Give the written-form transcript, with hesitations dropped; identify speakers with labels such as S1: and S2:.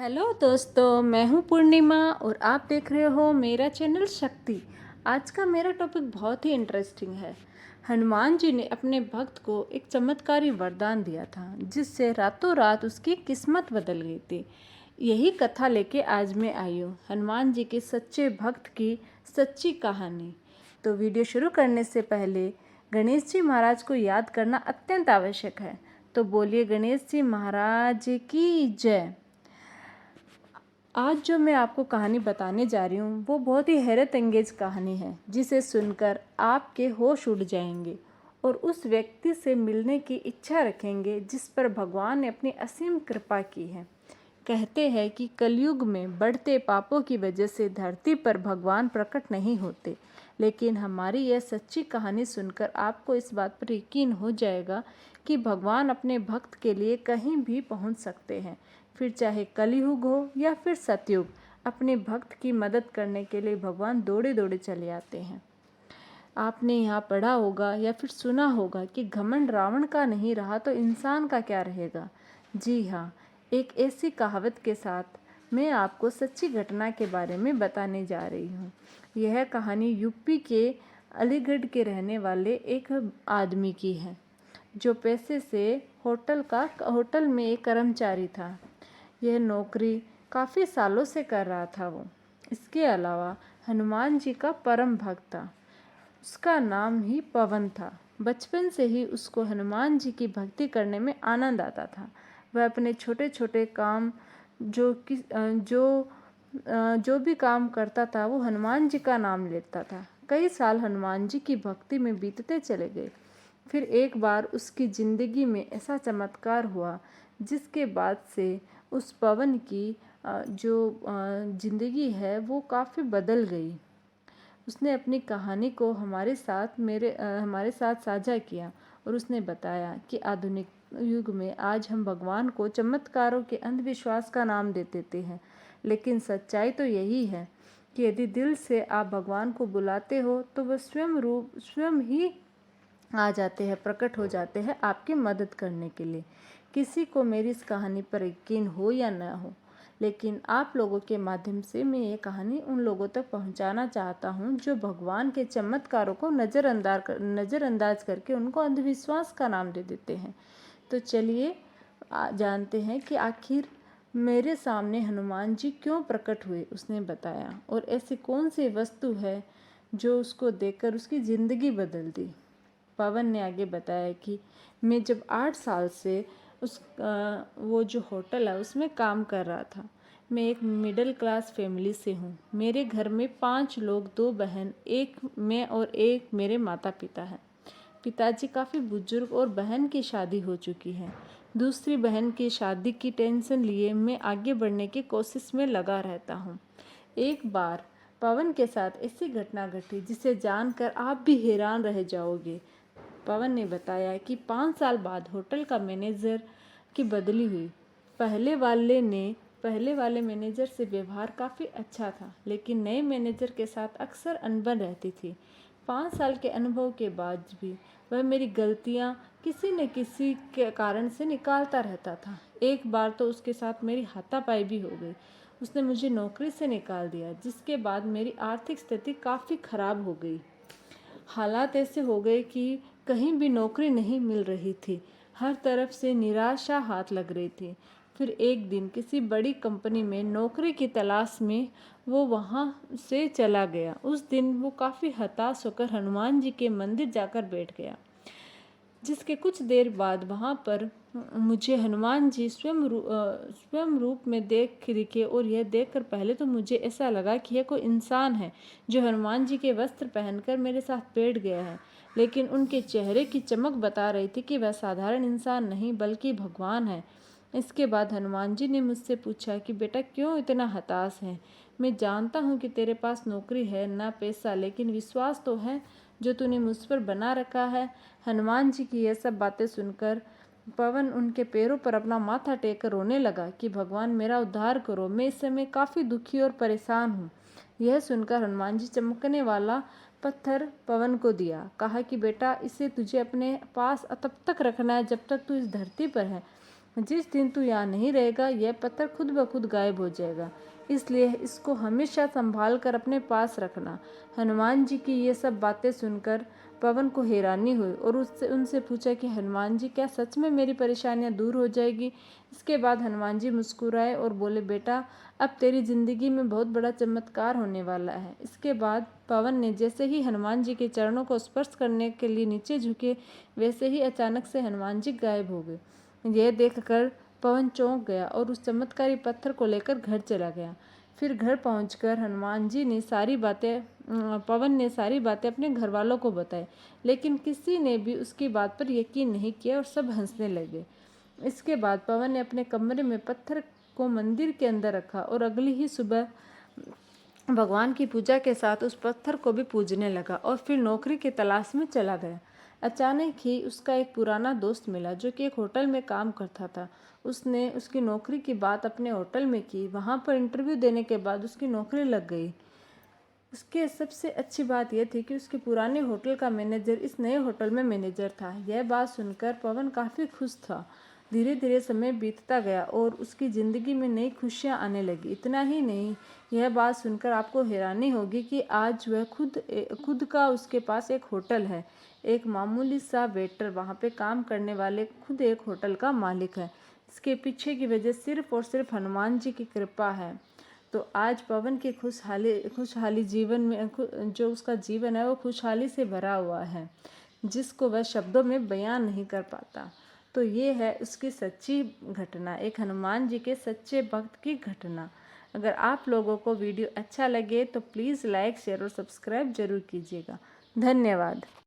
S1: Hello दोस्तों, मैं हूँ पूर्णिमा और आप देख रहे हो मेरा चैनल शक्ति। आज का मेरा टॉपिक बहुत ही इंटरेस्टिंग है। हनुमान जी ने अपने भक्त को एक चमत्कारी वरदान दिया था जिससे रातों रात उसकी किस्मत बदल गई थी। यही कथा लेके आज मैं आई हूँ, हनुमान जी के सच्चे भक्त की सच्ची कहानी। तो वीडियो शुरू करने से पहले गणेश जी महाराज को याद करना अत्यंत आवश्यक है। तो बोलिए गणेश जी महाराज की जय। आज जो मैं आपको कहानी बताने जा रही हूँ वो बहुत ही हैरत अंगेज कहानी है जिसे सुनकर आपके होश उड़ जाएंगे और उस व्यक्ति से मिलने की इच्छा रखेंगे जिस पर भगवान ने अपनी असीम कृपा की है। कहते हैं कि कलयुग में बढ़ते पापों की वजह से धरती पर भगवान प्रकट नहीं होते, लेकिन हमारी यह सच्ची कहानी सुनकर आपको इस बात पर यकीन हो जाएगा कि भगवान अपने भक्त के लिए कहीं भी पहुंच सकते हैं। फिर चाहे कलयुग हो या फिर सतयुग, अपने भक्त की मदद करने के लिए भगवान दौड़े दौड़े चले आते हैं। आपने यहाँ पढ़ा होगा या फिर सुना होगा कि घमंड रावण का नहीं रहा तो इंसान का क्या रहेगा। जी हाँ, एक ऐसी कहावत के साथ मैं आपको सच्ची घटना के बारे में बताने जा रही हूँ। यह कहानी यूपी के अलीगढ़ के रहने वाले एक आदमी की है जो पैसे से होटल में एक कर्मचारी था। यह नौकरी काफ़ी सालों से कर रहा था वो। इसके अलावा हनुमान जी का परम भक्त था। उसका नाम ही पवन था। बचपन से ही उसको हनुमान जी की भक्ति करने में आनंद आता था। वह अपने छोटे छोटे काम जो भी काम करता था वो हनुमान जी का नाम लेता था। कई साल हनुमान जी की भक्ति में बीतते चले गए। फिर एक बार उसकी ज़िंदगी में ऐसा चमत्कार हुआ जिसके बाद से उस पवन की ज़िंदगी है वो काफ़ी बदल गई। उसने अपनी कहानी को हमारे साथ साझा किया और उसने बताया कि आधुनिक युग में आज हम भगवान को चमत्कारों के अंधविश्वास का नाम दे देते हैं, लेकिन सच्चाई तो यही है कि यदि दिल से आप भगवान को बुलाते हो तो वह स्वयं ही आ जाते हैं, प्रकट हो जाते हैं आपकी मदद करने के लिए। किसी को मेरी इस कहानी पर यकीन हो या न हो, लेकिन आप लोगों के माध्यम से मैं ये कहानी उन लोगों तक पहुंचाना चाहता हूं जो भगवान के चमत्कारों को नज़रअंदाज करके उनको अंधविश्वास का नाम दे देते हैं। तो चलिए जानते हैं कि आखिर मेरे सामने हनुमान जी क्यों प्रकट हुए। उसने बताया और ऐसी कौन सी वस्तु है जो उसको देखकर उसकी ज़िंदगी बदल दी। पवन ने आगे बताया कि मैं जब 8 साल से वो जो होटल है उसमें काम कर रहा था। मैं एक मिडिल क्लास फैमिली से हूँ। मेरे घर में 5 लोग, 2 बहन, एक मैं और एक मेरे माता पिता हैं। पिताजी काफ़ी बुजुर्ग और बहन की शादी हो चुकी है। दूसरी बहन की शादी की टेंशन लिए मैं आगे बढ़ने की कोशिश में लगा रहता हूँ। एक बार पवन के साथ ऐसी घटना घटी जिसे जानकर आप भी हैरान रह जाओगे। पवन ने बताया कि 5 साल बाद होटल का मैनेजर की बदली हुई। पहले वाले मैनेजर से व्यवहार काफ़ी अच्छा था, लेकिन नए मैनेजर के साथ अक्सर अनबन रहती थी। 5 साल के अनुभव के बाद भी वह मेरी गलतियां किसी न किसी के कारण से निकालता रहता था। एक बार तो उसके साथ मेरी हाथापाई भी हो गई। उसने मुझे नौकरी से निकाल दिया, जिसके बाद मेरी आर्थिक स्थिति काफ़ी खराब हो गई। हालात ऐसे हो गए कि कहीं भी नौकरी नहीं मिल रही थी। हर तरफ से निराशा हाथ लग रही थी। फिर एक दिन किसी बड़ी कंपनी में नौकरी की तलाश में वो वहाँ से चला गया। उस दिन वो काफ़ी हताश होकर हनुमान जी के मंदिर जाकर बैठ गया, जिसके कुछ देर बाद वहाँ पर मुझे हनुमान जी स्वयं रूप में दिखे और यह देखकर पहले तो मुझे ऐसा लगा कि यह कोई इंसान है जो हनुमान जी के वस्त्र पहनकर मेरे साथ बैठ गया है, लेकिन उनके चेहरे की चमक बता रही थी कि वह साधारण इंसान नहीं बल्कि भगवान है। इसके बाद हनुमान जी ने मुझसे पूछा कि बेटा क्यों इतना हताश है। मैं जानता हूँ कि तेरे पास नौकरी है ना पैसा, लेकिन विश्वास तो है जो तूने मुझ पर बना रखा है। हनुमान जी की यह सब बातें सुनकर पवन उनके पैरों पर अपना माथा टेक कर रोने लगा कि भगवान मेरा उद्धार करो, मैं इस समय काफ़ी दुखी और परेशान हूँ। यह सुनकर हनुमान जी चमकने वाला पत्थर पवन को दिया। कहा कि बेटा इसे तुझे अपने पास तब तक रखना है जब तक तू इस धरती पर है। जिस दिन तू यहाँ नहीं रहेगा यह पत्थर खुद ब खुद गायब हो जाएगा, इसलिए इसको हमेशा संभाल कर अपने पास रखना। हनुमान जी की ये सब बातें सुनकर पवन को हैरानी हुई और उससे उनसे पूछा कि हनुमान जी, क्या सच में मेरी परेशानियां दूर हो जाएगी? इसके बाद हनुमान जी मुस्कुराए और बोले, बेटा, अब तेरी जिंदगी में बहुत बड़ा चमत्कार होने वाला है। इसके बाद पवन ने जैसे ही हनुमान जी के चरणों को स्पर्श करने के लिए नीचे झुके, वैसे ही अचानक से हनुमान जी गायब हो गए। यह देखकर पवन चौंक गया और उस चमत्कारी पत्थर को लेकर घर चला गया। फिर घर पहुंचकर पवन ने सारी बातें अपने घर वालों को बताई, लेकिन किसी ने भी उसकी बात पर यकीन नहीं किया और सब हंसने लगे। इसके बाद पवन ने अपने कमरे में पत्थर को मंदिर के अंदर रखा और अगली ही सुबह भगवान की पूजा के साथ उस पत्थर को भी पूजने लगा और फिर नौकरी की तलाश में चला गया। अचानक ही उसका एक पुराना दोस्त मिला जो कि एक होटल में काम करता था। उसने उसकी नौकरी की बात अपने होटल में की। वहाँ पर इंटरव्यू देने के बाद उसकी नौकरी लग गई। उसके सबसे अच्छी बात यह थी कि उसके पुराने होटल का मैनेजर इस नए होटल में मैनेजर था। यह बात सुनकर पवन काफ़ी खुश था। धीरे धीरे समय बीतता गया और उसकी ज़िंदगी में नई खुशियाँ आने लगी। इतना ही नहीं, यह बात सुनकर आपको हैरानी होगी कि आज वह खुद का उसके पास एक होटल है। एक मामूली सा वेटर वहाँ पे काम करने वाले खुद एक होटल का मालिक है। इसके पीछे की वजह सिर्फ और सिर्फ हनुमान जी की कृपा है। तो आज पवन के खुशहाली जीवन में जो उसका जीवन है वो खुशहाली से भरा हुआ है, जिसको वह शब्दों में बयान नहीं कर पाता। तो ये है उसकी सच्ची घटना, एक हनुमान जी के सच्चे भक्त की घटना। अगर आप लोगों को वीडियो अच्छा लगे तो प्लीज़ लाइक, शेयर और सब्सक्राइब जरूर कीजिएगा। धन्यवाद।